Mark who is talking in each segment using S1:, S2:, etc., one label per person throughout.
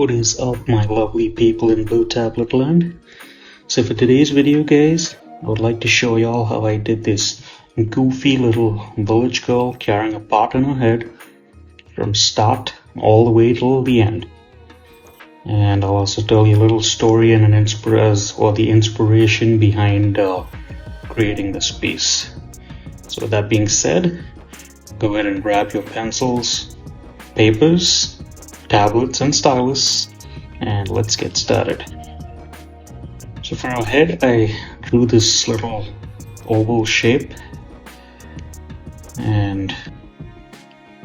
S1: What is up, my lovely people in Blue Tablet land? So for today's video, guys, I would like to show y'all how I did this goofy little village girl carrying a pot on her head from start all the way till the end. And I'll also tell you a little story and the inspiration behind creating this piece. So with that being said, go ahead and grab your pencils, papers, tablets and stylus, and let's get started. So for our head, I drew this little oval shape and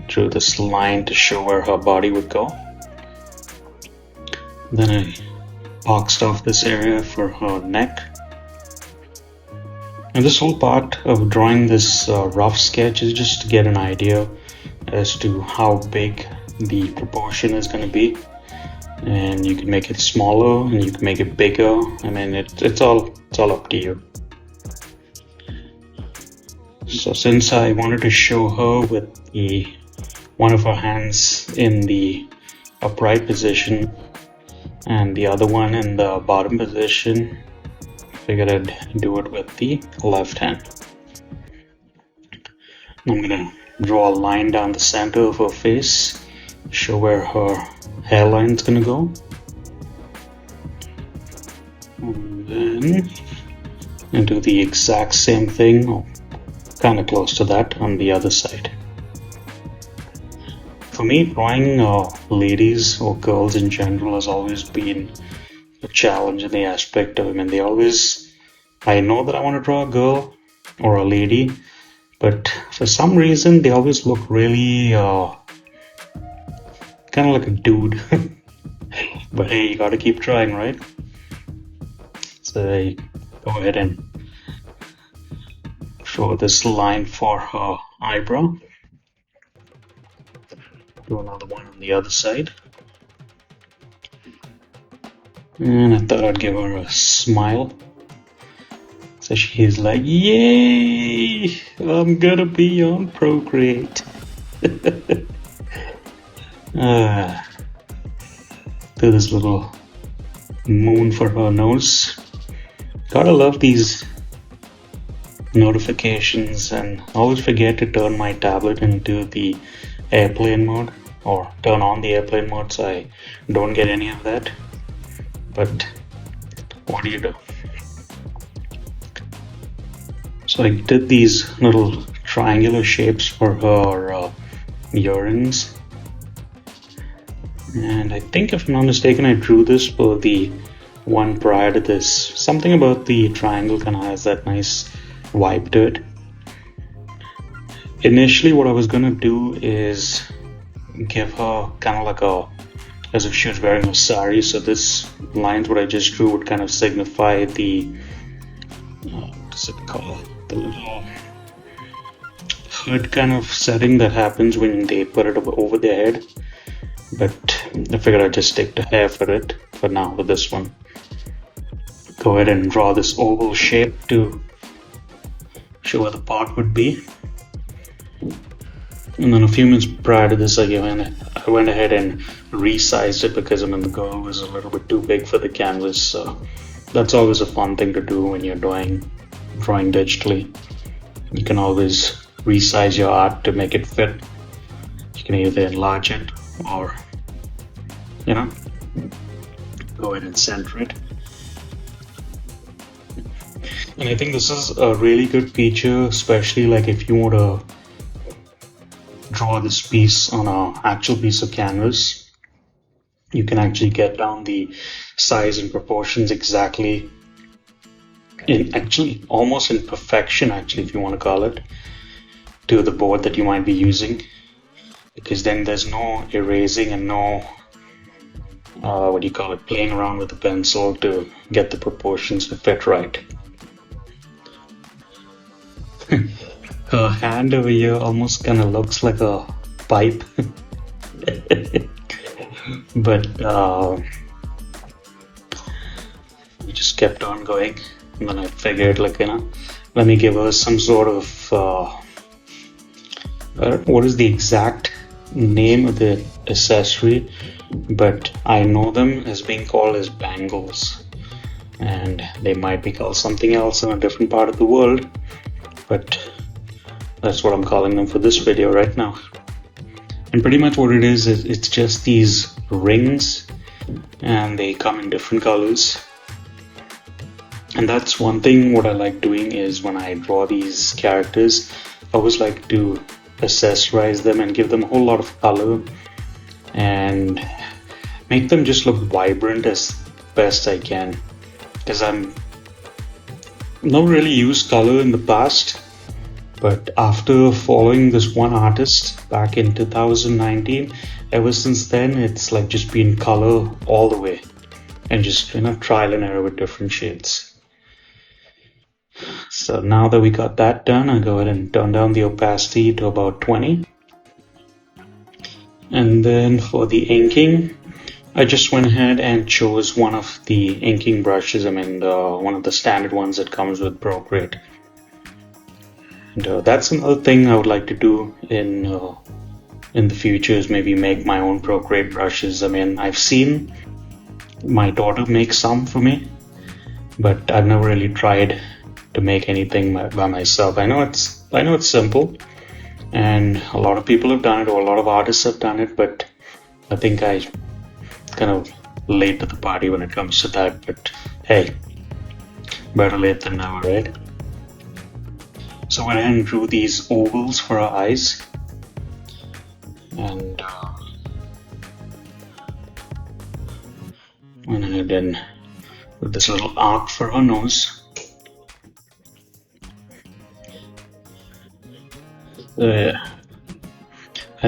S1: drew this line to show where her body would go. Then I boxed off this area for her neck. And this whole part of drawing this rough sketch is just to get an idea as to how big the proportion is going to be, and you can make it smaller and you can make it bigger. I mean, it's all up to you. So since I wanted to show her with one of her hands in the upright position and the other one in the bottom position, I figured I'd do it with the left hand. I'm gonna draw a line down the center of her face, show where her hairline is gonna go, and then do the exact same thing, or kind of close to that, on the other side. For me, drawing ladies or girls in general has always been a challenge in the aspect of, I know that I want to draw a girl or a lady, but for some reason they always look really kind of like a dude. But hey, you gotta keep trying, right? So I go ahead and draw this line for her eyebrow. Do another one on the other side. And I thought I'd give her a smile. So she's like, yay! I'm gonna be on Procreate. Do this little moon for her nose. Gotta love these notifications, and I always forget to turn my tablet into the airplane mode, or turn on the airplane mode, so I don't get any of that. But what do you do? So I did these little triangular shapes for her earrings. And I think, if I'm not mistaken, I drew this for the one prior to this. Something about the triangle kind of has that nice vibe to it. Initially, what I was going to do is give her kind of like as if she was wearing a sari. So this lines what I just drew would kind of signify the, what's it called? The little hood kind of setting that happens when they put it over their head. But I figured I'd just stick to hair for it for now with this one. Go ahead and draw this oval shape to show where the pot would be. And then a few minutes prior to this, I went ahead and resized it because the girl was a little bit too big for the canvas. So that's always a fun thing to do when you're drawing digitally. You can always resize your art to make it fit. You can either enlarge it or, go ahead and center it. And I think this is a really good feature, especially like if you want to draw this piece on an actual piece of canvas. You can actually get down the size and proportions exactly, almost in perfection, if you want to call it, to the board that you might be using. Because then there's no erasing and no playing around with the pencil to get the proportions to fit right. Her hand over here almost kind of looks like a pipe. But we just kept on going, and then I figured, let me give her some sort of what is the exact name of the accessory, but I know them as being called as bangles, and they might be called something else in a different part of the world, but that's what I'm calling them for this video right now. And pretty much what it is it's just these rings, and they come in different colors. And that's one thing what I like doing is when I draw these characters, I always like to accessorize them and give them a whole lot of color and make them just look vibrant as best I can, because I'm not really used color in the past, but after following this one artist back in 2019, ever since then it's like just been color all the way and just trial and error with different shades. So now that we got that done, I go ahead and turn down the opacity to about 20. And then for the inking, I just went ahead and chose one of the inking brushes. One of the standard ones that comes with Procreate. And that's another thing I would like to do in the future, is maybe make my own Procreate brushes. I've seen my daughter make some for me, but I've never really tried to make anything by myself. I know it's simple, and a lot of people have done it, or a lot of artists have done it, but I think I kind of late to the party when it comes to that. But hey, better late than never, right? So I went ahead and drew these ovals for her eyes, and went ahead and with this little arc for her nose. And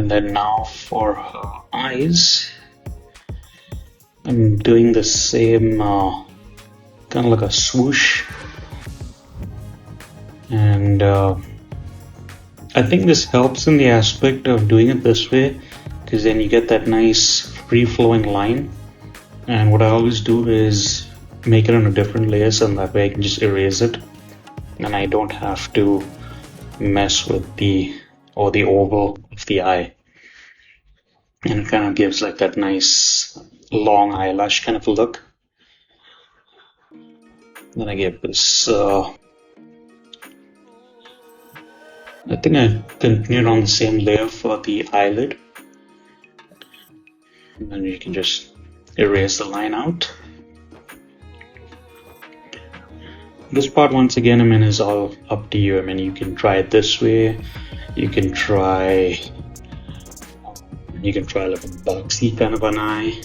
S1: then now for her eyes, I'm doing the same kind of like a swoosh, and I think this helps in the aspect of doing it this way, because then you get that nice free-flowing line. And what I always do is make it on a different layer, so that way I can just erase it and I don't have to mess with the oval of the eye. And it kind of gives like that nice long eyelash kind of a look. Then I give this I think I continued on the same layer for the eyelid, and then you can just erase the line out. This part, once again, is all up to you. You can try it this way. You can try like a boxy kind of an eye.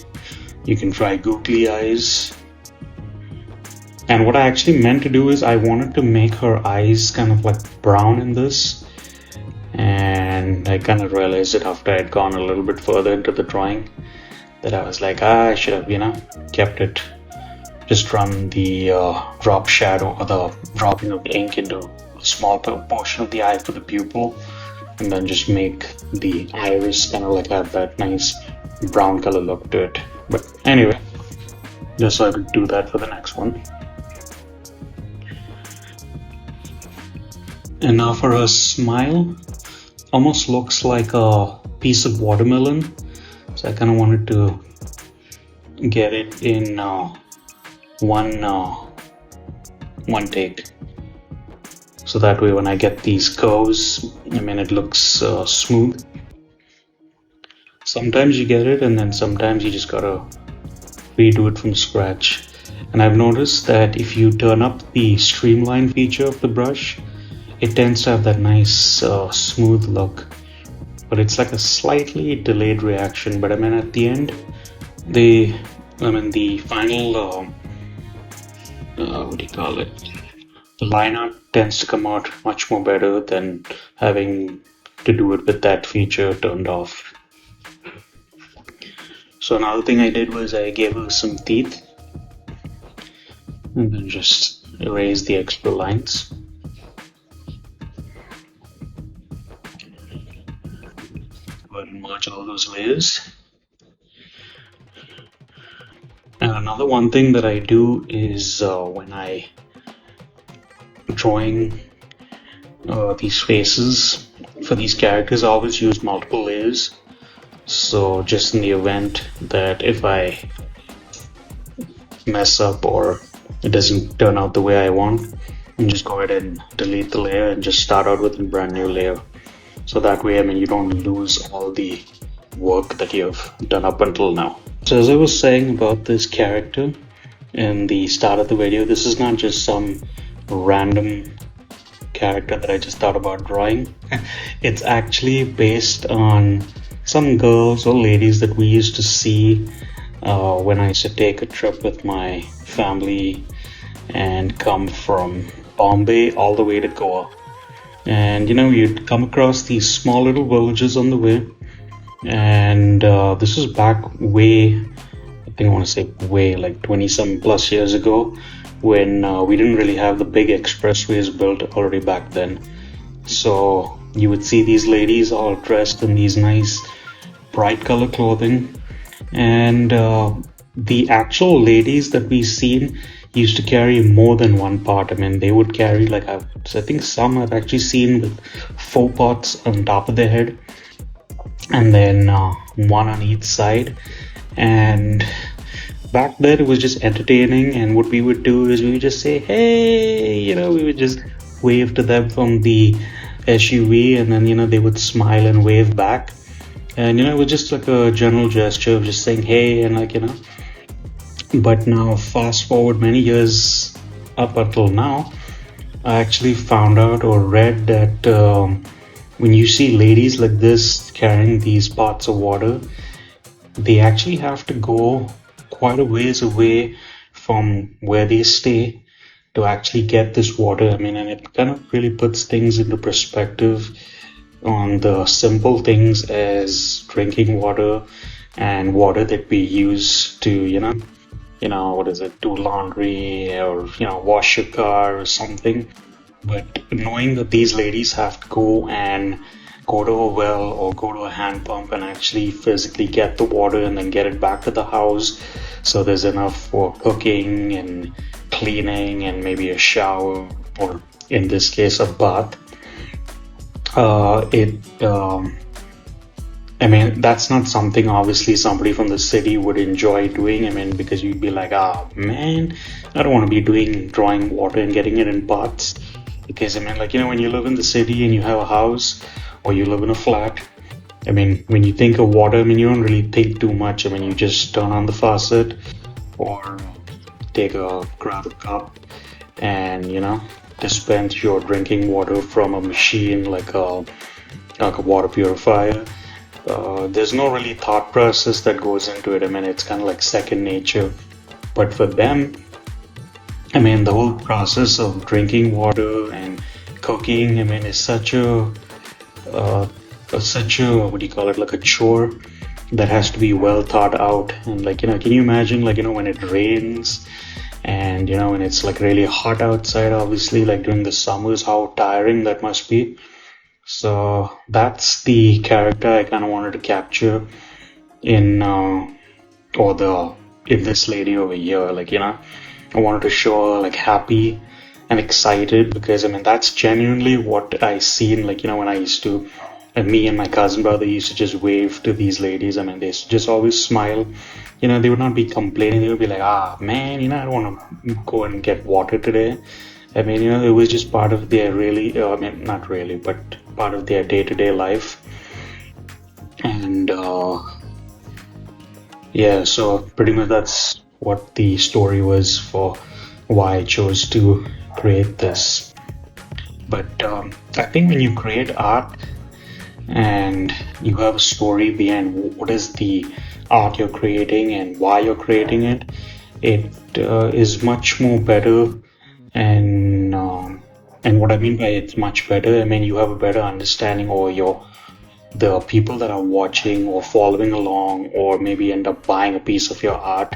S1: You can try googly eyes. And what I actually meant to do is I wanted to make her eyes kind of like brown in this. And I kind of realized it after I had gone a little bit further into the drawing, that I was like, I should have, kept it, just run the drop shadow or the dropping of the ink into a small portion of the eye for the pupil, and then just make the iris kind of like have that nice brown color look to it. But anyway, just so I could do that for the next one. And now for a smile, almost looks like a piece of watermelon. So I kind of wanted to get it in one take, so that way when I get these curves, it looks smooth. Sometimes you get it, and then sometimes you just gotta redo it from scratch. And I've noticed that if you turn up the streamline feature of the brush, it tends to have that nice smooth look, but it's like a slightly delayed reaction. But at the end, the final the line art tends to come out much more better than having to do it with that feature turned off. So another thing I did was I gave her some teeth, and then just erase the extra lines. Go ahead and merge all those layers. And another one thing that I do is when I drawing these faces for these characters, I always use multiple layers. So just in the event that if I mess up or it doesn't turn out the way I want, you just go ahead and delete the layer and just start out with a brand new layer. So that way, I mean, you don't lose all the work that you have done up until now. So as I was saying about this character in the start of the video, this is not just some random character that I just thought about drawing. It's actually based on some girls or ladies that we used to see when I used to take a trip with my family and come from Bombay all the way to Goa. And you know, you'd come across these small little villages on the way, and this was back way, I think I want to say way, like 20 some plus years ago, when we didn't really have the big expressways built already back then. So you would see these ladies all dressed in these nice bright color clothing, and the actual ladies that we seen used to carry more than one pot. I mean, they would carry like I think some I've actually seen with 4 pots on top of their head, and then one on each side. And back then it was just entertaining, and what we would do is we would just say, hey, you know, we would just wave to them from the SUV, and then, you know, they would smile and wave back. And you know, it was just like a general gesture of just saying hey, and like, you know. But now fast forward many years up until now, I actually found out or read that when you see ladies like this carrying these pots of water, they actually have to go quite a ways away from where they stay to actually get this water. I mean, and it kind of really puts things into perspective on the simple things as drinking water and water that we use to, you know, what is it, do laundry or, you know, wash your car or something. But knowing that these ladies have to go and go to a well or go to a hand pump and actually physically get the water and then get it back to the house, so there's enough for cooking and cleaning and maybe a shower, or in this case a bath. I mean, that's not something obviously somebody from the city would enjoy doing. I mean, because you'd be like, ah, man, I don't want to be drawing water and getting it in pots. Because I mean, like, you know, when you live in the city and you have a house or you live in a flat, I mean, when you think of water, I mean, you don't really think too much. I mean, you just turn on the faucet or grab a cup and, you know, dispense your drinking water from a machine like a water purifier. There's no really thought process that goes into it. I mean, it's kind of like second nature. But for them, I mean, the whole process of drinking water and cooking, I mean, is such a what do you call it, like a chore that has to be well thought out. And like, you know, can you imagine, like, you know, when it rains and, you know, when it's like really hot outside, obviously, like during the summers, how tiring that must be. So that's the character I kind of wanted to capture in this lady over here. Like, you know, I wanted to show her like happy and excited, because I mean, that's genuinely what I seen. Like, you know, when I used to, and me and my cousin brother used to just wave to these ladies. I mean, they used to just always smile. You know, they would not be complaining. They would be like, ah, man, you know, I don't want to go and get water today. I mean, you know, it was just part of their I mean, not really, but part of their day-to-day life. And yeah, so pretty much that's what the story was for why I chose to create this. But I think when you create art and you have a story behind what is the art you're creating and why you're creating it, it is much more better. And what I mean by it's much better, I mean, you have a better understanding, or the people that are watching or following along or maybe end up buying a piece of your art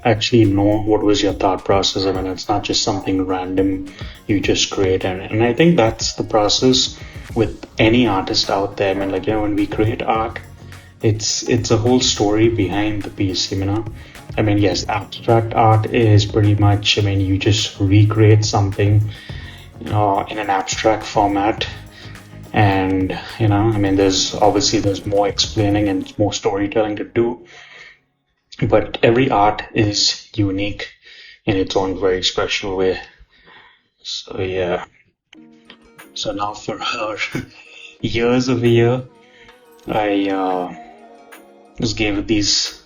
S1: actually know what was your thought process. I mean, it's not just something random you just create. And I think that's the process with any artist out there. I mean, like, you know, when we create art, it's a whole story behind the piece, you know. I mean, yes, abstract art is pretty much, I mean, you just recreate something in an abstract format, And you know, I mean, there's more explaining and more storytelling to do, but every art is unique in its own very special way. So yeah. So now for her years of a year, I just gave it these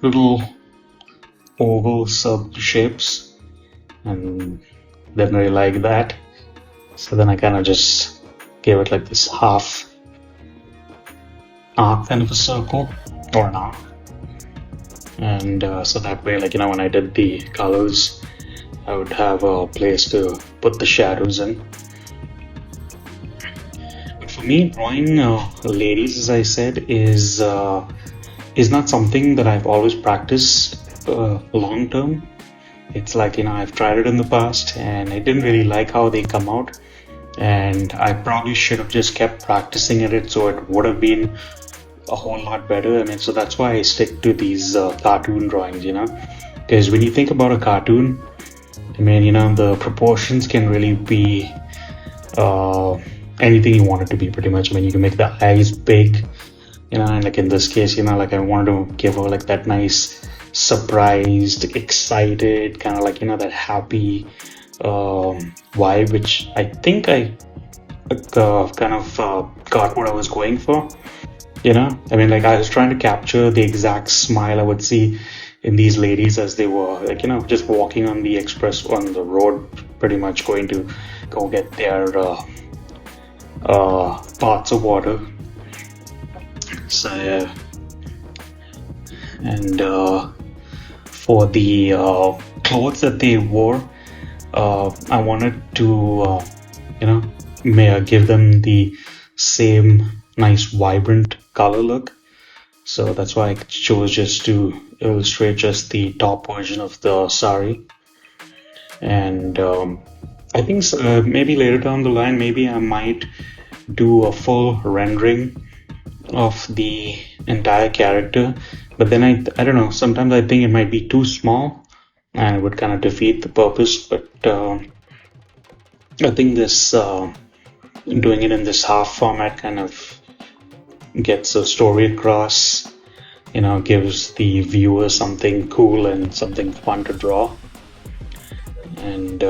S1: little oval sub shapes, and didn't really like that. So then I kind of just gave it like this half arc kind of a circle, or an arc. And so that way, like, you know, when I did the colors, I would have a place to put the shadows in. But for me, drawing ladies, as I said, is not something that I've always practiced long term. It's like, you know, I've tried it in the past and I didn't really like how they come out, and I probably should have just kept practicing at it, so it would have been a whole lot better. I mean, so that's why I stick to these cartoon drawings, you know, because when you think about a cartoon, I mean, you know, the proportions can really be anything you want it to be, pretty much. I mean, you can make the eyes big, you know, and like in this case, you know, like I wanted to give her like that nice surprised, excited, kind of like, you know, that happy vibe, which I think I kind of got what I was going for. You know, I mean, like I was trying to capture the exact smile I would see in these ladies as they were, like, you know, just walking on the road, pretty much going to go get their pots of water. So yeah. And for the clothes that they wore, I wanted to, you know, give them the same nice vibrant color look. So that's why I chose just to illustrate just the top version of the sari. And I think maybe later down the line, maybe I might do a full rendering of the entire character. But then I don't know, sometimes I think it might be too small and it would kind of defeat the purpose. But I think this doing it in this half format kind of gets a story across, you know, gives the viewer something cool and something fun to draw. And you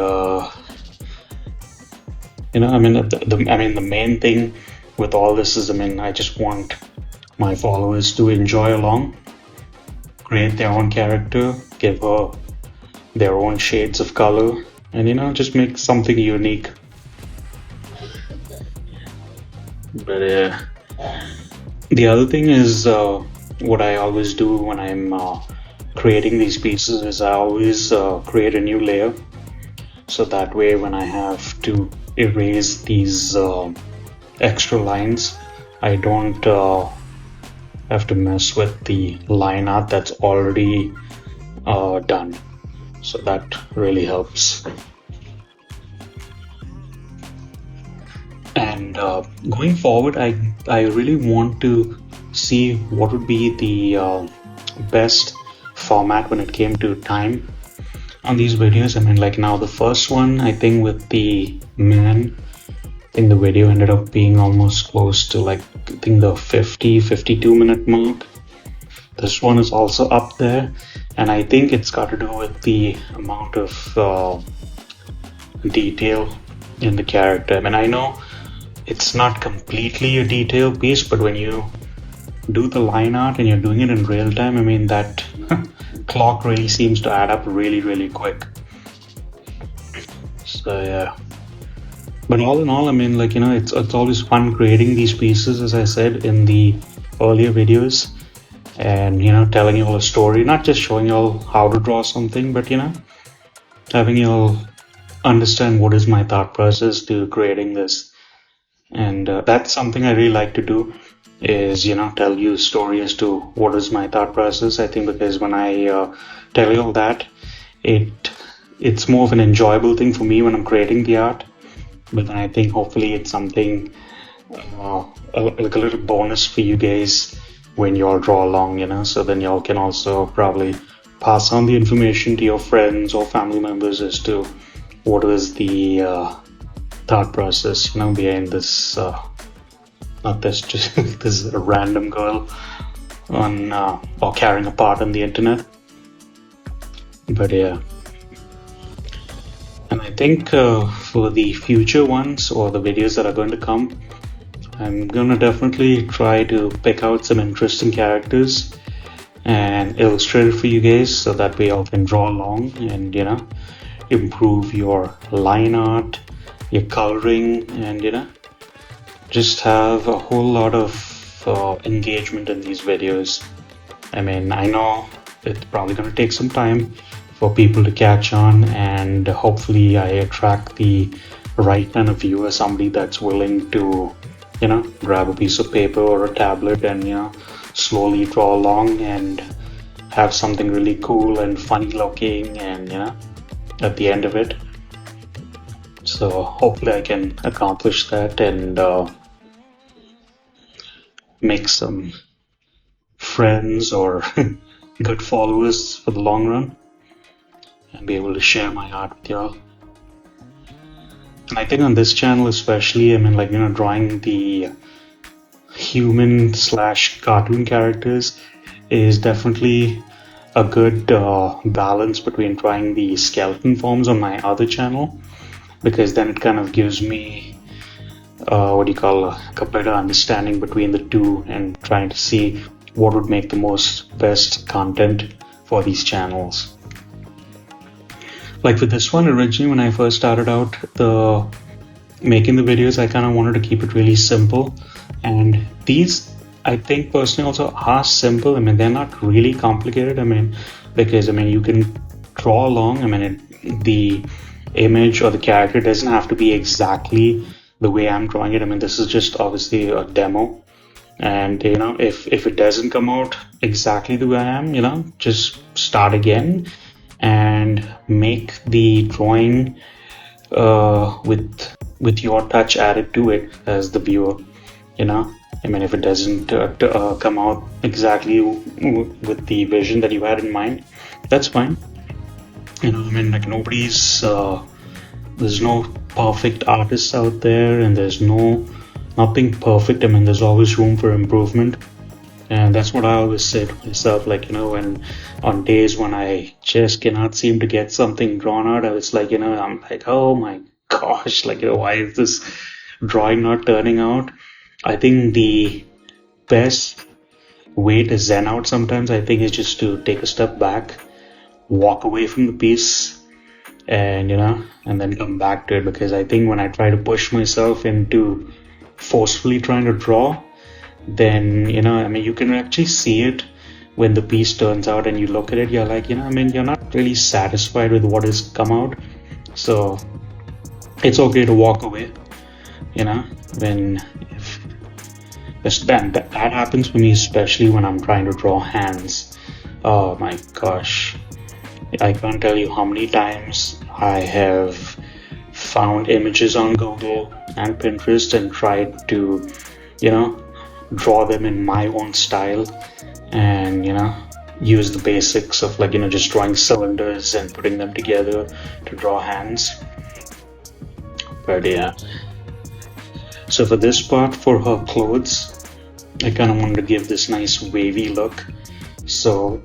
S1: know, I mean, the main thing with all this is, I mean, I just want my followers to enjoy along, create their own character, give her their own shades of color, and, you know, just make something unique. But the other thing is, what I always do when I'm creating these pieces is I always create a new layer, so that way when I have to erase these extra lines, I don't have to mess with the line art that's already done. So that really helps. And going forward, I really want to see what would be the best format when it came to time on these videos. I mean, like now the first one, I think with the man, I think the video ended up being almost close to like, I think the 52 minute mark. This one is also up there, and I think it's got to do with the amount of detail in the character. I mean, I know it's not completely a detailed piece, but when you do the line art and you're doing it in real time, I mean, that clock really seems to add up really, really quick. So yeah. But all in all, I mean, like, you know, it's always fun creating these pieces, as I said in the earlier videos, and, you know, telling you all a story, not just showing you all how to draw something, but, you know, having you all understand what is my thought process to creating this. And that's something I really like to do, is, you know, tell you a story as to what is my thought process. I think because when I tell you all that, it's more of an enjoyable thing for me when I'm creating the art. But then I think hopefully it's something like a little bonus for you guys when you all draw along, you know, so then y'all can also probably pass on the information to your friends or family members as to what is the thought process, you know, behind this not this, just this is a random girl on or carrying a part on the internet. But yeah, and I think for the future ones or the videos that are going to come, I'm gonna definitely try to pick out some interesting characters and illustrate it for you guys, so that way y'all can draw along and, you know, improve your line art, your coloring, and, you know, just have a whole lot of engagement in these videos. I mean, I know it's probably going to take some time for people to catch on, and hopefully I attract the right kind of viewer, somebody that's willing to, you know, grab a piece of paper or a tablet and, you know, slowly draw along and have something really cool and funny looking, and, you know, at the end of it. So hopefully I can accomplish that and make some friends or good followers for the long run, and be able to share my art with y'all. And I think on this channel especially, I mean, like, you know, drawing the human / cartoon characters is definitely a good balance between drawing the skeleton forms on my other channel, because then it kind of gives me what do you call a better understanding between the two, and trying to see what would make the best content for these channels. Like for this one, originally when I first started out making the videos, I kind of wanted to keep it really simple, and these, I think personally, also are simple. I mean, they're not really complicated. I mean, because I mean, you can draw along. I mean, the image or the character doesn't have to be exactly the way I'm drawing it. I mean, this is just obviously a demo, and, you know, if it doesn't come out exactly the way I am, you know, just start again and make the drawing with your touch added to it as the viewer, you know. I mean, if it doesn't come out exactly with the vision that you had in mind, that's fine. You know, I mean, like, there's no perfect artists out there, and there's nothing perfect. I mean, there's always room for improvement, and that's what I always say to myself. Like, you know, when on days when I just cannot seem to get something drawn out, I was like, you know, I'm like, oh my gosh, like, you know, why is this drawing not turning out? I think the best way to zen out sometimes, I think, is just to take a step back, walk away from the piece, and, you know, and then come back to it. Because I think when I try to push myself into forcefully trying to draw, then, you know, I mean, you can actually see it when the piece turns out and you look at it, you're like, you know, I mean, you're not really satisfied with what has come out. So it's okay to walk away, you know, when that happens for me, especially when I'm trying to draw hands. Oh my gosh, I can't tell you how many times I have found images on Google and Pinterest and tried to, you know, draw them in my own style, and, you know, use the basics of, like, you know, just drawing cylinders and putting them together to draw hands. But yeah, so for this part, for her clothes, I kind of wanted to give this nice wavy look. So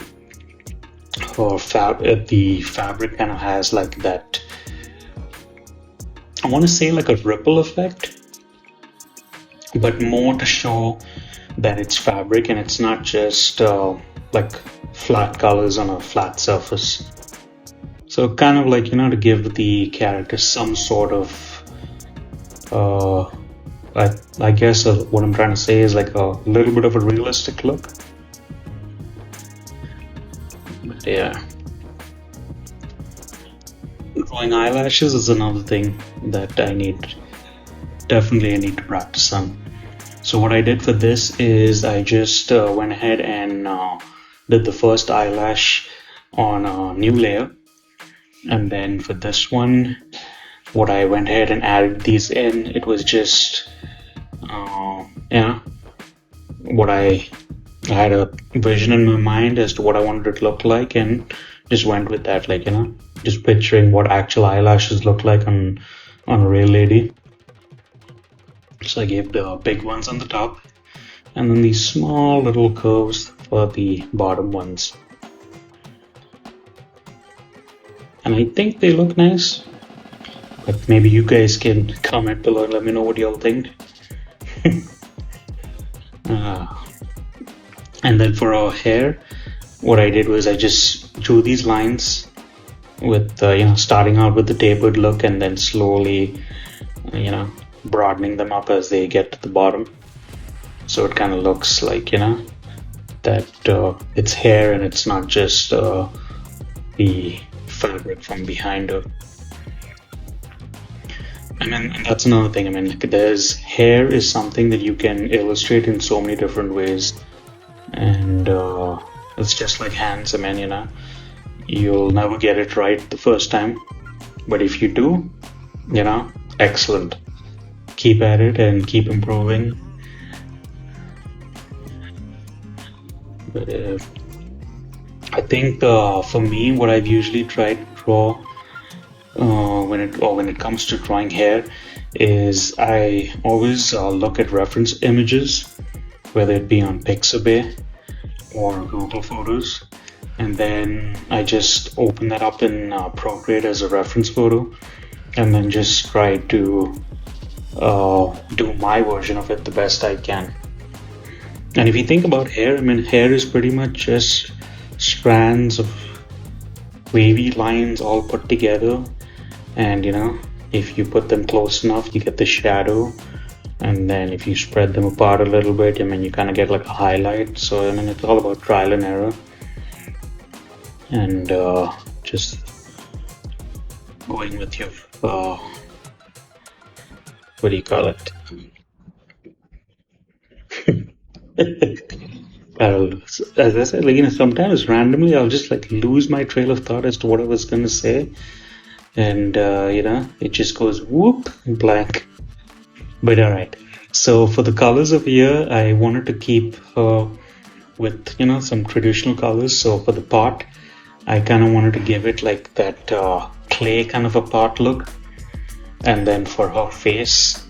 S1: the fabric kind of has like that, I want to say, like a ripple effect, but more to show that it's fabric and it's not just like flat colors on a flat surface. So kind of like, you know, to give the character some sort of I guess what I'm trying to say is like a little bit of a realistic look. But yeah, drawing eyelashes is another thing that I need to practice on. So what I did for this is I just went ahead and did the first eyelash on a new layer, and then for this one, what I went ahead and added these in, it was just what I had a vision in my mind as to what I wanted it to look like, and just went with that, like, you know, just picturing what actual eyelashes look like on a real lady. So I gave the big ones on the top, and then these small little curves for the bottom ones. And I think they look nice, but maybe you guys can comment below and let me know what y'all think. And then for our hair, what I did was I just drew these lines with starting out with the tapered look and then slowly broadening them up as they get to the bottom, so it kind of looks like that it's hair and it's not just the fabric from behind her. And then that's another thing. I mean, there's hair is something that you can illustrate in so many different ways, and it's just like hands. I mean, you'll never get it right the first time, but if you do, excellent. Keep at it and keep improving. But I think for me, what I've usually tried to draw when it comes to drawing hair is I always look at reference images, whether it be on Pixabay or Google Photos, and then I just open that up in Procreate as a reference photo, and then just try to do my version of it the best I can. And if you think about hair, I mean, hair is pretty much just strands of wavy lines all put together, and if you put them close enough, you get the shadow, and then if you spread them apart a little bit, I mean, you kind of get like a highlight. So I mean, it's all about trial and error, and just going with your what do you call it? As I said, sometimes randomly I'll just lose my trail of thought as to what I was gonna say, and it just goes whoop blank. But alright, so for the colors of here, I wanted to keep with some traditional colors. So for the pot, I kind of wanted to give it like that clay kind of a pot look, and then for her face,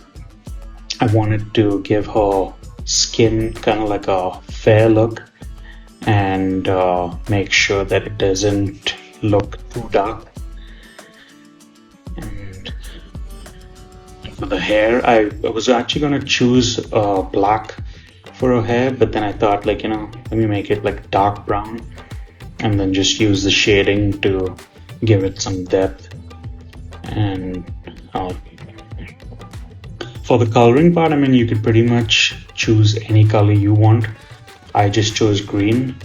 S1: I wanted to give her skin kind of like a fair look, and make sure that it doesn't look too dark. And for the hair, I was actually gonna choose black for her hair, but then I thought let me make it like dark brown, and then just use the shading to give it some depth. And for the coloring part, I mean, you could pretty much choose any color you want. I just chose green.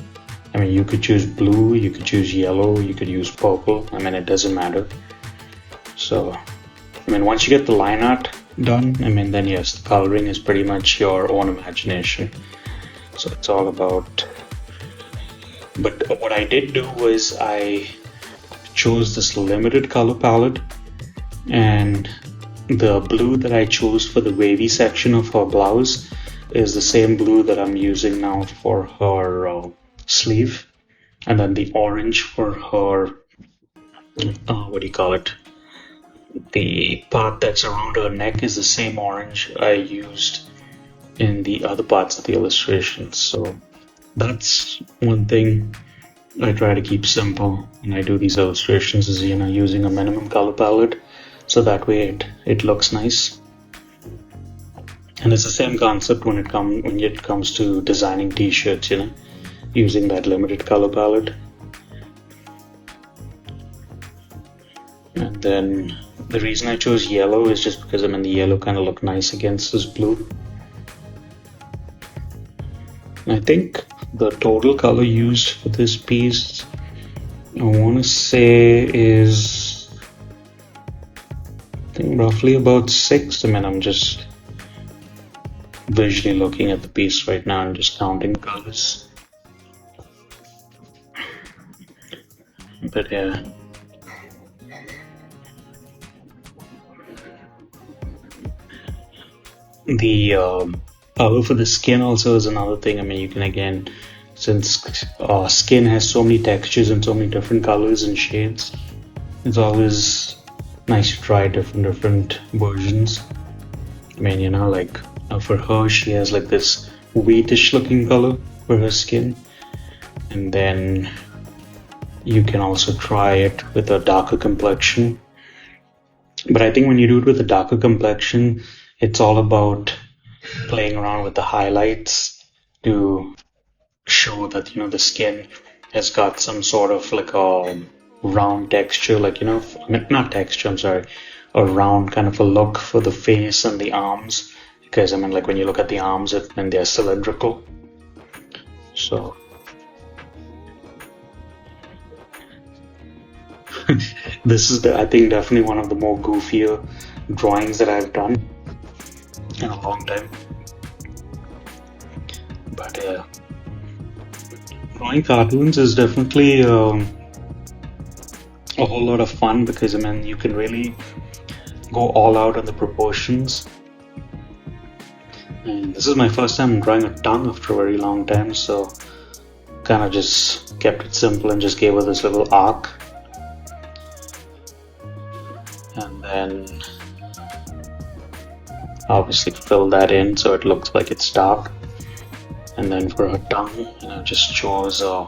S1: I mean, you could choose blue, you could choose yellow, you could use purple. I mean, it doesn't matter. So, I mean, once you get the line art done, I mean, then yes, the coloring is pretty much your own imagination. So it's all about. But what I did do was I chose this limited color palette, and the blue that I chose for the wavy section of her blouse is the same blue that I'm using now for her sleeve, and then the orange for her what do you call it, the part that's around her neck is the same orange I used in the other parts of the illustrations. So that's one thing I try to keep simple when I do these illustrations, is using a minimum color palette, so that way it looks nice. And it's the same concept when it comes to designing t-shirts, using that limited color palette. And then the reason I chose yellow is just because the yellow kind of look nice against this blue. And I think the total color used for this piece, I want to say, is roughly about 6. I mean, I'm just visually looking at the piece right now and just counting colors. But yeah. The color for the skin also is another thing. I mean, you can, again, since skin has so many textures and so many different colors and shades, it's always nice to try different versions. I mean, you know, like for her, she has like this wheatish looking color for her skin. And then you can also try it with a darker complexion. But I think when you do it with a darker complexion, it's all about playing around with the highlights to show that, you know, the skin has got some sort of like a round texture, like, you know, I mean, not texture, I'm sorry, a round kind of a look for the face and the arms. Because, I mean, like when you look at the arms and they're cylindrical. So this is, I think, definitely one of the more goofier drawings that I've done in a long time. But drawing cartoons is definitely a whole lot of fun because, I mean, you can really go all out on the proportions. And this is my first time drawing a tongue after a very long time, so kind of just kept it simple and just gave her this little arc. And then obviously fill that in so it looks like it's dark. And then for her tongue, you know, just chose a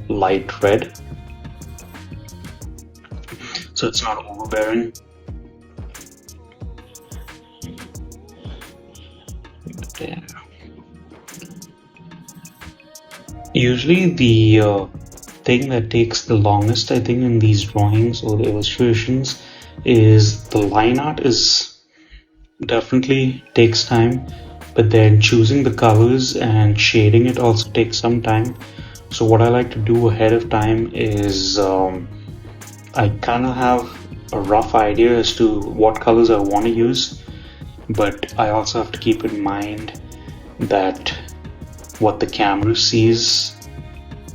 S1: light red, so it's not overbearing. There. Usually the thing that takes the longest, I think, in these drawings or the illustrations is the line art. Is definitely takes time, but then choosing the colors and shading it also takes some time. So what I like to do ahead of time is I kind of have a rough idea as to what colors I want to use, but I also have to keep in mind that what the camera sees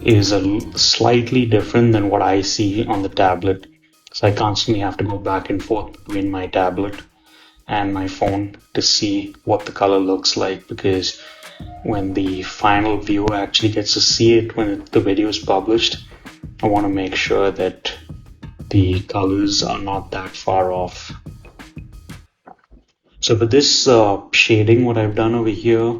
S1: is slightly different than what I see on the tablet. So I constantly have to go back and forth between my tablet and my phone to see what the color looks like, because when the final viewer actually gets to see it when the video is published, I want to make sure that the colors are not that far off. So for this shading, what I've done over here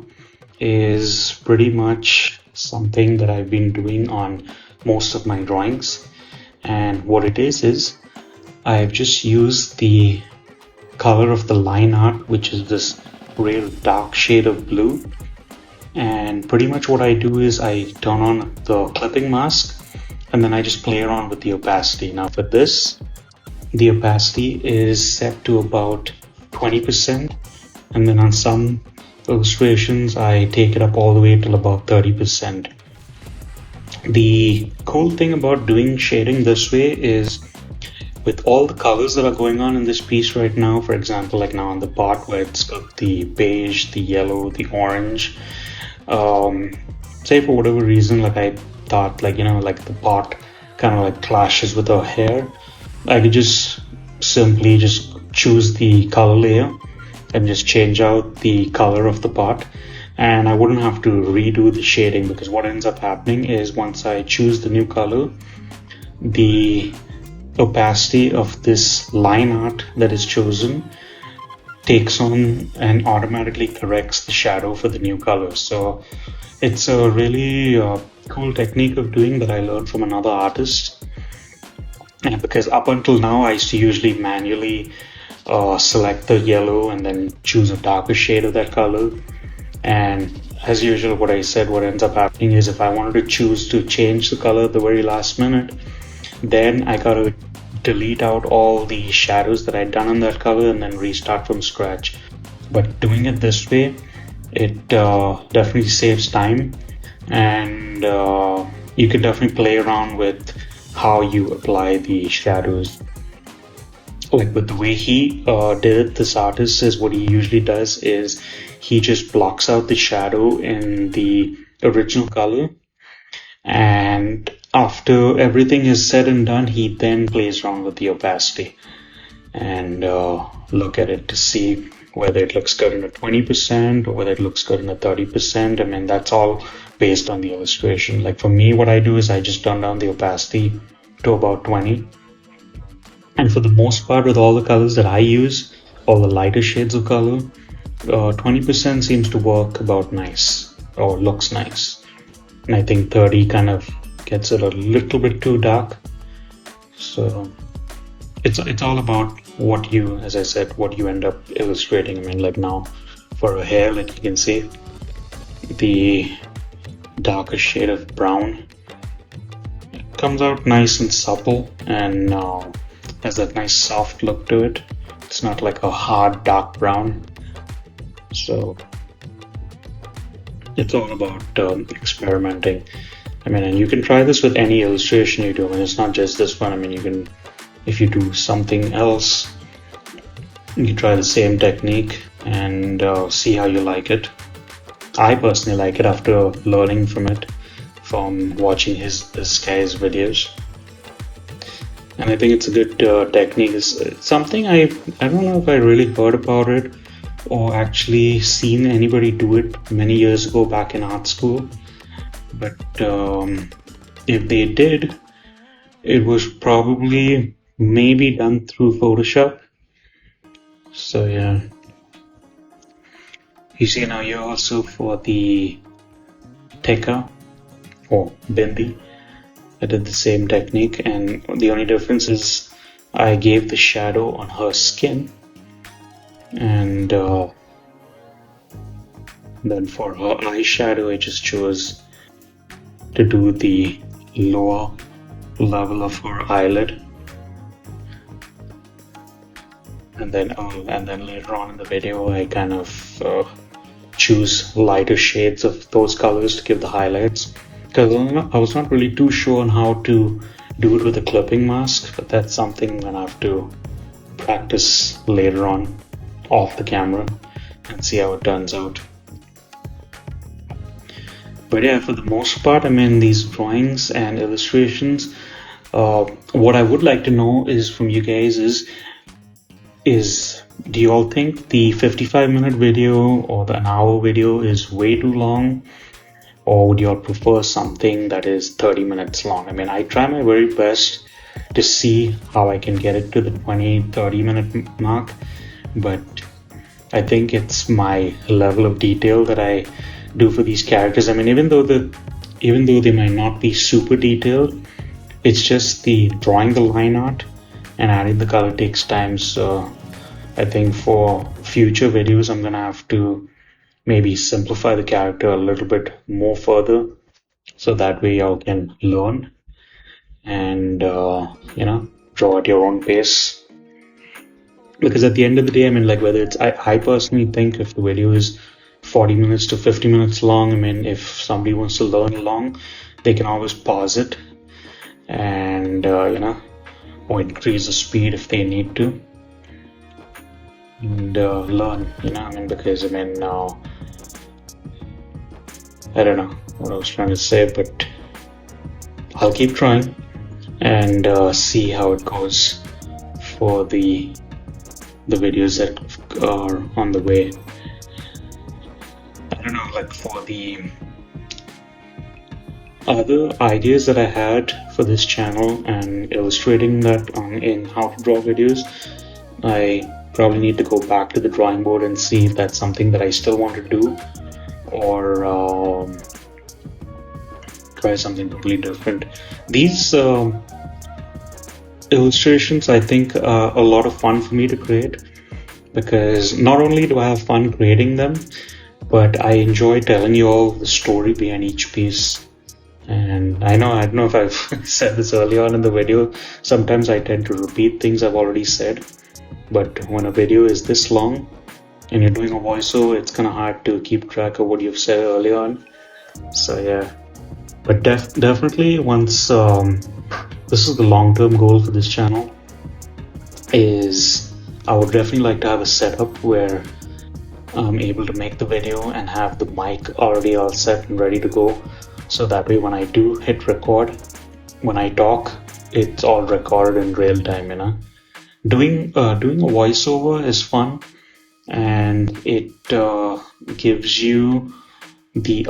S1: is pretty much something that I've been doing on most of my drawings. And what it is I've just used the color of the line art, which is this real dark shade of blue. And pretty much what I do is I turn on the clipping mask and then I just play around with the opacity. Now for this, the opacity is set to about 20%, and then on some illustrations I take it up all the way till about 30%. The cool thing about doing shading this way is with all the colors that are going on in this piece right now, for example, like now on the part where it's got the beige, the yellow, the orange, say for whatever reason, like I thought, like, you know, like the part kind of like clashes with her hair, I could just simply just choose the color layer and just change out the color of the part, and I wouldn't have to redo the shading, because what ends up happening is once I choose the new color, the opacity of this line art that is chosen takes on and automatically corrects the shadow for the new color. So it's a really cool technique of doing that I learned from another artist. And because up until now I used to usually manually select the yellow and then choose a darker shade of that color, and as usual, what I said, what ends up happening is if I wanted to choose to change the color at the very last minute, then I gotta delete out all the shadows that I'd done on that color and then restart from scratch. But doing it this way, it definitely saves time, and you can definitely play around with how you apply the shadows. Like with the way he did it, this artist, is what he usually does is he just blocks out the shadow in the original color, and after everything is said and done, he then plays around with the opacity and look at it to see whether it looks good in a 20% or whether it looks good in a 30%. I mean, that's all based on the illustration. Like for me, what I do is I just turn down the opacity to about 20. And for the most part, with all the colors that I use, all the lighter shades of color, 20% seems to work about nice, or looks nice. And I think 30 kind of gets it a little bit too dark. So it's all about what you, as I said, what you end up illustrating. I mean, like now for a hair, like you can see the darker shade of brown comes out nice and supple, and has that nice soft look to it. It's not like a hard dark brown. So it's all about experimenting. I mean, and you can try this with any illustration you do. I mean, it's not just this one. I mean, you can, if you do something else, you try the same technique and see how you like it. I personally like it after learning from it, from watching this guy's videos. And I think it's a good technique. It's something I don't know if I really heard about it or actually seen anybody do it many years ago back in art school. But if they did, it was probably maybe done through Photoshop. So yeah. You see now here also for the Tekka or Bindi, I did the same technique, and the only difference is I gave the shadow on her skin, and then for her eyeshadow I just chose to do the lower level of her eyelid, and then later on in the video I kind of choose lighter shades of those colors to give the highlights, because I was not really too sure on how to do it with a clipping mask, but that's something I'm gonna have to practice later on off the camera and see how it turns out. But yeah, for the most part, I mean, these drawings and illustrations, what I would like to know is from you guys is do you all think the 55-minute video or the an hour video is way too long, or would you all prefer something that is 30 minutes long? I mean, I try my very best to see how I can get it to the 20-30 minute mark, but I think it's my level of detail that I do for these characters. I mean, even though they might not be super detailed, it's just the drawing the line art and adding the color takes time. So I think for future videos I'm gonna have to maybe simplify the character a little bit more further, so that way y'all can learn and draw at your own pace. Because at the end of the day, I mean, like whether it's I personally think if the video is 40 minutes to 50 minutes long, I mean, if somebody wants to learn along, they can always pause it and or increase the speed if they need to, and learn, I mean, because I mean, I don't know what I was trying to say, but I'll keep trying and see how it goes for the videos that are on the way. I don't know, like for the other ideas that I had for this channel and illustrating that in how to draw videos, I probably need to go back to the drawing board and see if that's something that I still want to do, or try something completely different. These illustrations, I think, are a lot of fun for me to create, because not only do I have fun creating them, but I enjoy telling you all the story behind each piece. And I don't know if I've said this early on in the video, sometimes I tend to repeat things I've already said, but when a video is this long and you're doing a voiceover, it's kind of hard to keep track of what you've said early on. So yeah, but definitely once this is the long-term goal for this channel, is I would definitely like to have a setup where I'm able to make the video and have the mic already all set and ready to go, so that way when I do hit record, when I talk, it's all recorded in real time. Doing a voiceover is fun, and it gives you the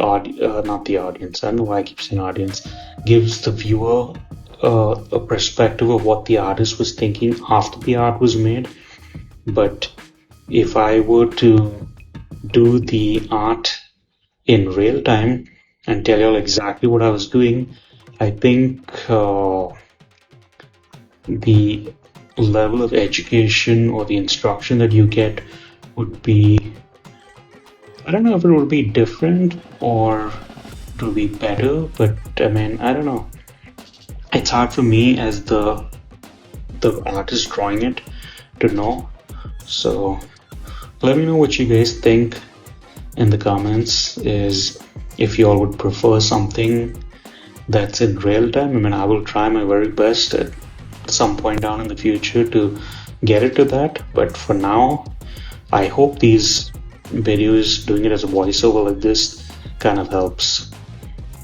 S1: not the audience, I don't know why I keep saying audience, gives the viewer a perspective of what the artist was thinking after the art was made. But if I were to do the art in real time and tell y'all exactly what I was doing, I think the level of education or the instruction that you get would be, I don't know if it would be different or it would be better, but I mean, I don't know. It's hard for me as the artist drawing it to know. So let me know what you guys think in the comments, is if you all would prefer something that's in real time. I mean, I will try my very best at some point down in the future to get it to that, but for now I hope these videos doing it as a voiceover like this kind of helps,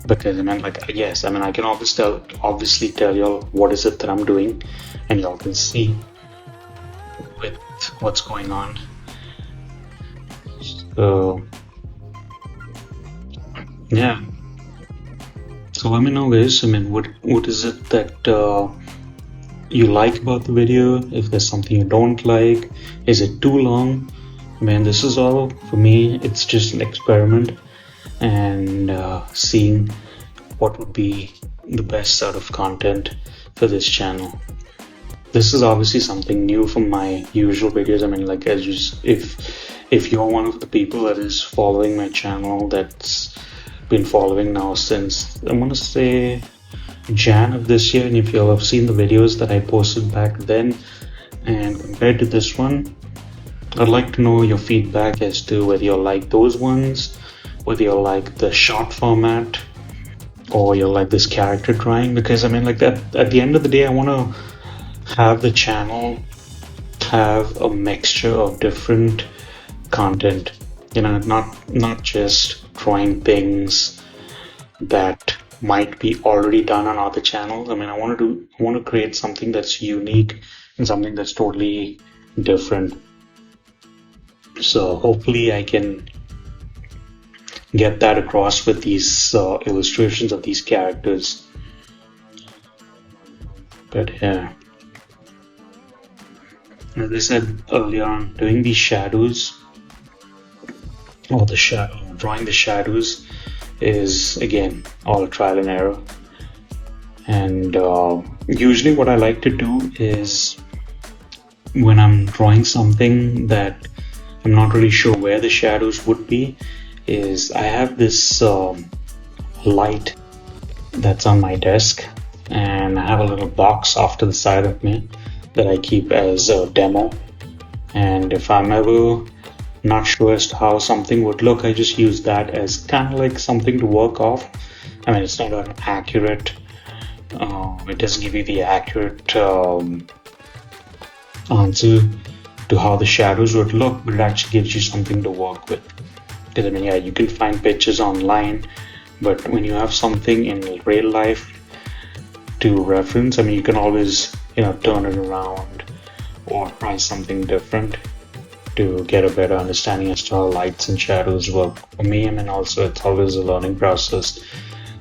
S1: because I mean, like, yes, I mean, I can obviously tell y'all what is it that I'm doing, and y'all can see with what's going on. So yeah, so let me know, guys. I mean, what is it that you like about the video? If there's something you don't like, is it too long? I mean, this is all for me. It's just an experiment and seeing what would be the best sort of content for this channel. This is obviously something new from my usual videos. I mean, like, as you, if you're one of the people that is following my channel, that's been following now since, I want to say, Jan of this year, and if you all have seen the videos that I posted back then and compared to this one, I'd like to know your feedback as to whether you like those ones, whether you like the short format, or you like this character drawing. Because I mean, like, that at the end of the day, I want to have the channel have a mixture of different content, you know, not just drawing things that might be already done on other channels. I mean, I want to create something that's unique and something that's totally different. So hopefully I can get that across with these illustrations of these characters. But yeah, as I said earlier on, doing these shadows, or drawing the shadows, is again all trial and error. And usually what I like to do is, when I'm drawing something that I'm not really sure where the shadows would be, is I have this light that's on my desk, and I have a little box off to the side of me that I keep as a demo. And if I'm ever not sure as to how something would look, I just use that as kind of like something to work off. I mean, it's not an accurate, it doesn't give you the accurate answer to how the shadows would look, but it actually gives you something to work with. Because I mean, yeah, you can find pictures online, but when you have something in real life to reference, I mean, you can always, you know, turn it around or try something different to get a better understanding as to how lights and shadows work. For me, I mean, also it's always a learning process.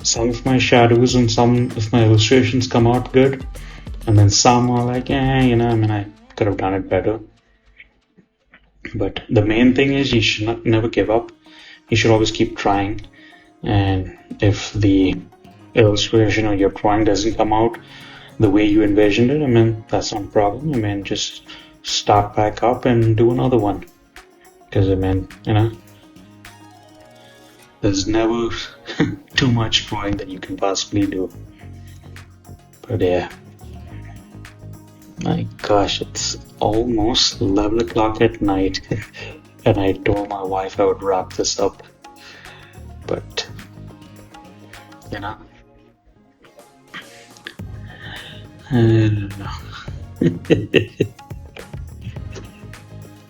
S1: Some of my shadows and some of my illustrations come out good, and then some are like, you know, I mean, I could have done it better. But the main thing is, you should never give up. You should always keep trying. And if the illustration or your drawing doesn't come out the way you envisioned it, I mean, that's not a problem. I mean, just start back up and do another one. Because I mean, you know, there's never too much drawing that you can possibly do. But yeah, my gosh, it's almost 11 o'clock at night. And I told my wife I would wrap this up, but you know, I don't know.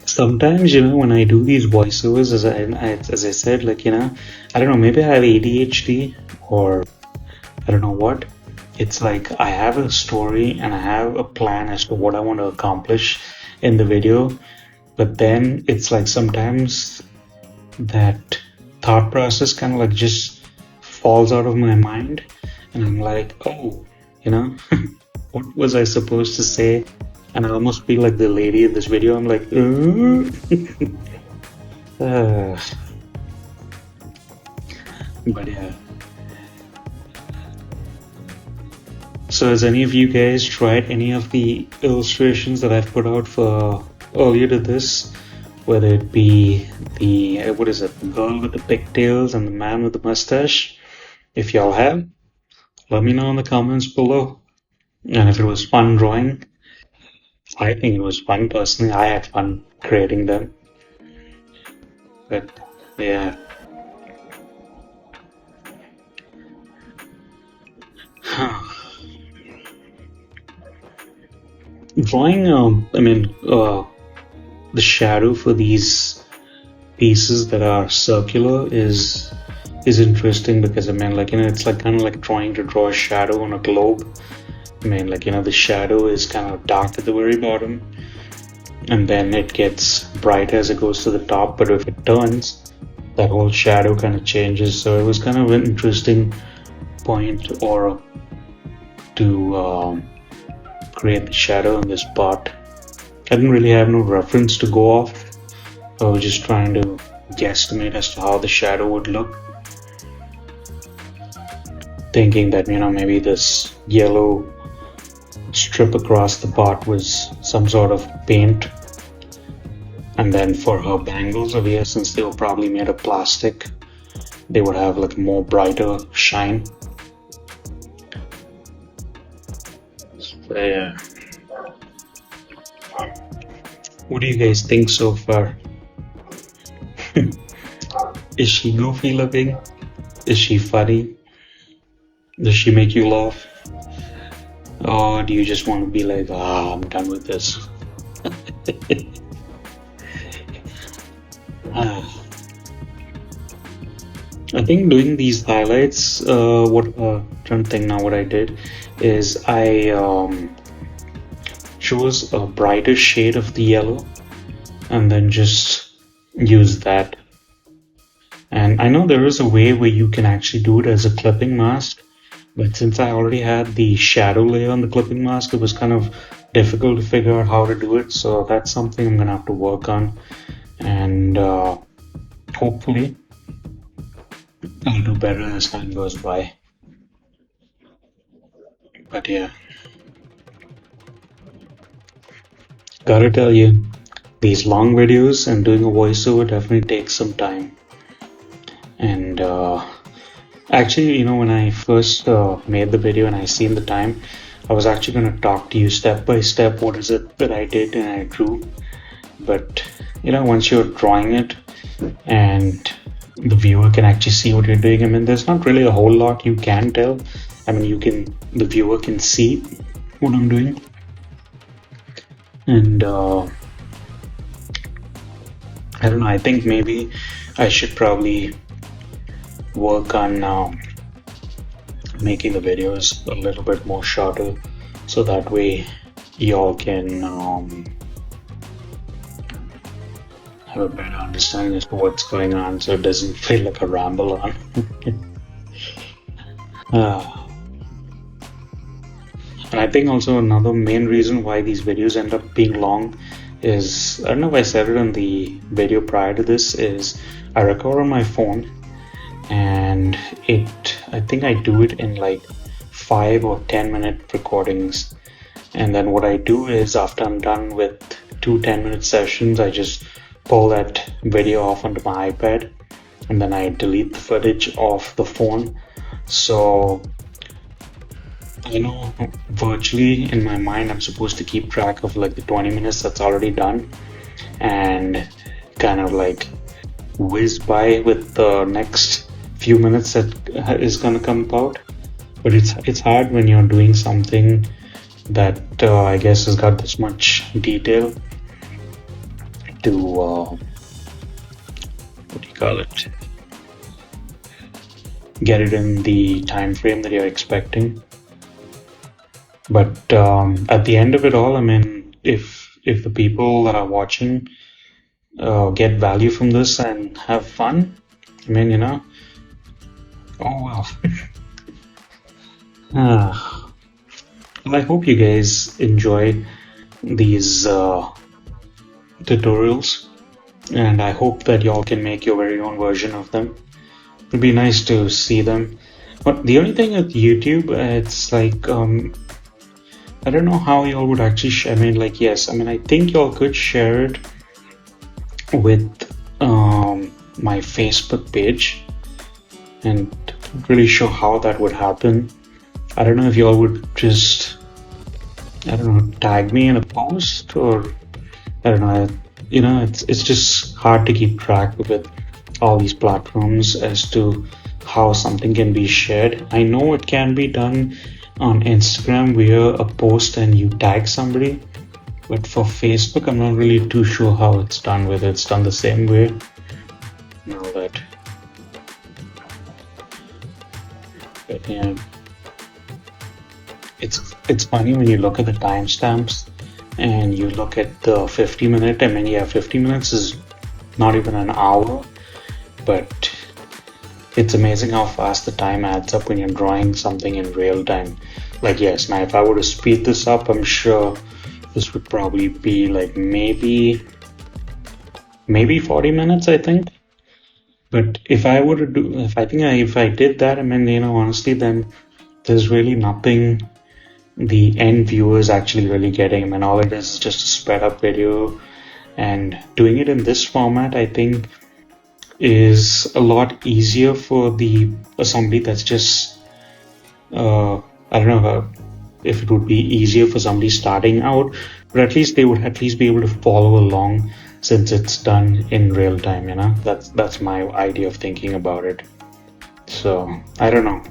S1: Sometimes, you know, when I do these voiceovers, as I said, like, you know, I don't know, maybe I have ADHD or I don't know what. It's like I have a story and I have a plan as to what I want to accomplish in the video, but then it's like sometimes that thought process kind of like just falls out of my mind, and I'm like, oh, you know, what was I supposed to say? And I almost feel like the lady in this video. I'm like, Uh, but yeah. So has any of you guys tried any of the illustrations that I've put out for earlier to this? Whether it be the, what is it, the girl with the pigtails and the man with the mustache? If y'all have, let me know in the comments below. And if it was fun drawing, I think it was fun personally. I had fun creating them. But yeah. Drawing, the shadow for these pieces that are circular is interesting because it's like kind of like trying to draw a shadow on a globe. The shadow is kind of dark at the very bottom, and then it gets bright as it goes to the top. But if it turns, that whole shadow kind of changes. So it was kind of an interesting point or to create the shadow in this part. I didn't really have no reference to go off. I was just trying to guesstimate as to how the shadow would look, thinking that maybe this yellow strip across the part was some sort of paint, and then for her bangles over here, since they were probably made of plastic, they would have like more brighter shine. So yeah. What do you guys think so far? Is she goofy looking? Is she funny? Does she make you laugh? Or do you just want to be like, I'm done with this? I think doing these highlights, trying to think now what I did is I chose a brighter shade of the yellow and then just use that. And I know there is a way where you can actually do it as a clipping mask, but since I already had the shadow layer on the clipping mask, it was kind of difficult to figure out how to do it. So that's something I'm gonna have to work on, and hopefully I'll do better as time goes by. But yeah, gotta tell you, these long videos and doing a voiceover definitely takes some time. And actually, when I first made the video and I seen the time, I was actually going to talk to you step by step what is it that I did and I drew. But once you're drawing it and the viewer can actually see what you're doing, there's not really a whole lot you can tell. The viewer can see what I'm doing. And I don't know, I think maybe I should probably work on making the videos a little bit more shorter, so that way y'all can have a better understanding as to what's going on, so it doesn't feel like a ramble on. And I think also another main reason why these videos end up being long is, I don't know if I said it in the video prior to this, is I record on my phone, and I think I do it in like 5 or 10 minute recordings. And then what I do is, after I'm done with 2 10-minute sessions, I just pull that video off onto my iPad, and then I delete the footage off the phone. So I know virtually in my mind I'm supposed to keep track of like the 20 minutes that's already done, and kind of like whiz by with the next few minutes that is gonna come out. But it's hard when you're doing something that I guess has got this much detail to what do you call it, get it in the time frame that you're expecting. But at the end of it all, if the people that are watching get value from this and have fun, oh well. I hope you guys enjoy these tutorials. and I hope that y'all can make your very own version of them. It'd be nice to see them. But the only thing with YouTube, it's like I don't know how y'all would actually I mean, like, yes, I mean, I think y'all could share it with my Facebook page, and not really sure how that would happen. I don't know if y'all would just, I don't know, tag me in a post, or I don't know. You know, it's just hard to keep track with all these platforms as to how something can be shared. I know it can be done on Instagram via a post and you tag somebody, but for Facebook, I'm not really too sure how it's done, whether it's done the same way and all that. But yeah, it's funny when you look at the timestamps and you look at the 50-minute. I mean, yeah, 50 minutes is not even an hour, but it's amazing how fast the time adds up when you're drawing something in real time. Like, yes, now if I were to speed this up, I'm sure this would probably be like maybe 40 minutes, I think. But if I were to do, if I did that, I mean, you know, honestly, then there's really nothing the end viewer is actually really getting. I mean, all it is just a sped up video, and doing it in this format, I think, is a lot easier for somebody that's just I don't know if it would be easier for somebody starting out, but at least they would at least be able to follow along since it's done in real time. You know, that's my idea of thinking about it. So I don't know.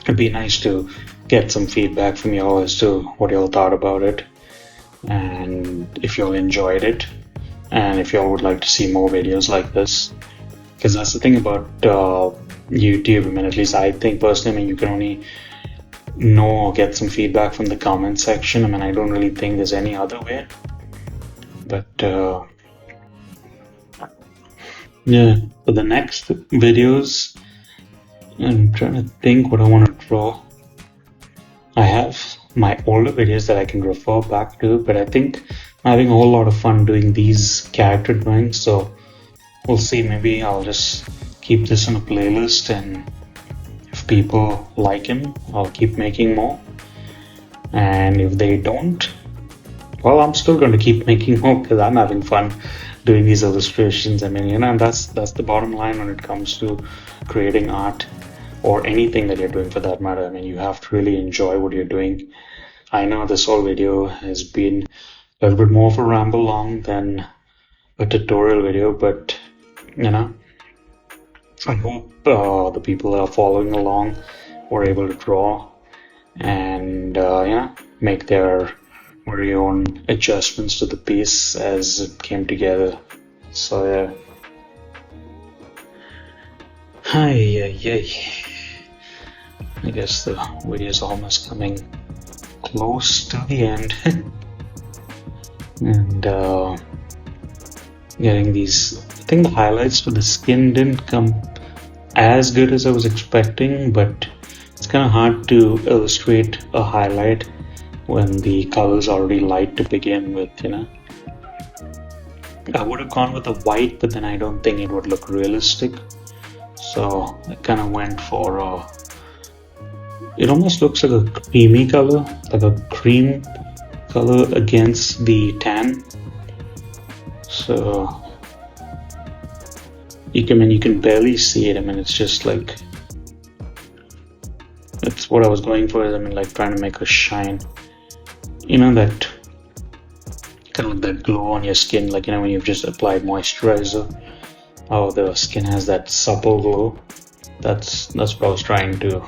S1: It'd be nice to get some feedback from y'all as to what y'all thought about it, and if y'all enjoyed it, and if y'all would like to see more videos like this. Because that's the thing about YouTube. I mean, at least I think personally, I mean, you can only know or get some feedback from the comment section. I mean, I don't really think there's any other way. But yeah, for the next videos, I'm trying to think what I want to draw. I have my older videos that I can refer back to, but I think I'm having a whole lot of fun doing these character drawings. So we'll see. Maybe I'll just keep this on a playlist, and if people like him, I'll keep making more. And if they don't, well, I'm still going to keep making more because I'm having fun doing these illustrations. I mean, you know, and that's the bottom line when it comes to creating art, or anything that you're doing for that matter. I mean, you have to really enjoy what you're doing. I know this whole video has been a little bit more of a ramble long than a tutorial video, but you know, I hope the people that are following along were able to draw and make their very own adjustments to the piece as it came together. So yeah. Hi. I guess the video is almost coming close to the end. And getting these, I think the highlights for the skin didn't come as good as I was expecting, but it's kind of hard to illustrate a highlight when the color's already light to begin with, you know. I would have gone with a white, but then I don't think it would look realistic. So I kind of went for it almost looks like a creamy color, like a cream color against the tan. So you can barely see it. I mean, it's just like, that's what I was going for. I mean, like trying to make a shine, you know, that kind of like that glow on your skin, like, you know, when you've just applied moisturizer, how the skin has that supple glow. That's what I was trying to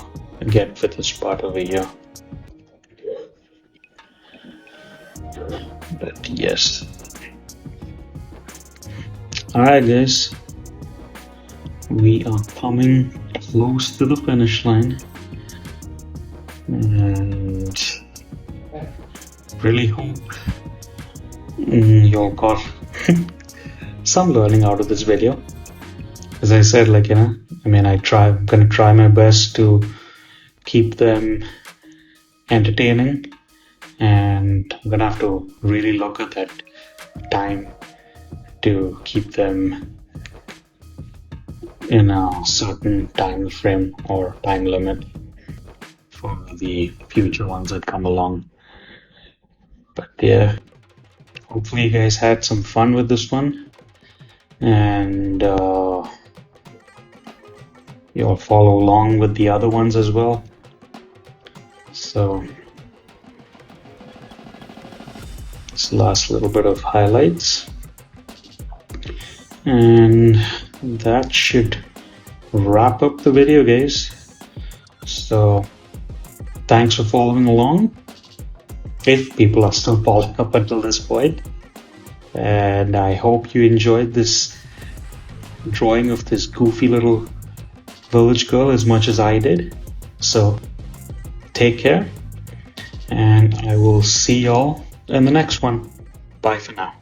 S1: get for this part over here. But yes, alright guys, we are coming close to the finish line, and really hope y'all got some learning out of this video. As I said, like, you know, I mean, I'm gonna try my best to keep them entertaining, and I'm gonna have to really look at that time to keep them in a certain time frame or time limit for the future ones that come along. But yeah, hopefully you guys had some fun with this one, and you'll follow along with the other ones as well. So this last little bit of highlights, and that should wrap up the video, guys. So thanks for following along, if people are still following up until this point, and I hope you enjoyed this drawing of this goofy little village girl as much as I did. So take care, and I will see y'all in the next one. Bye for now.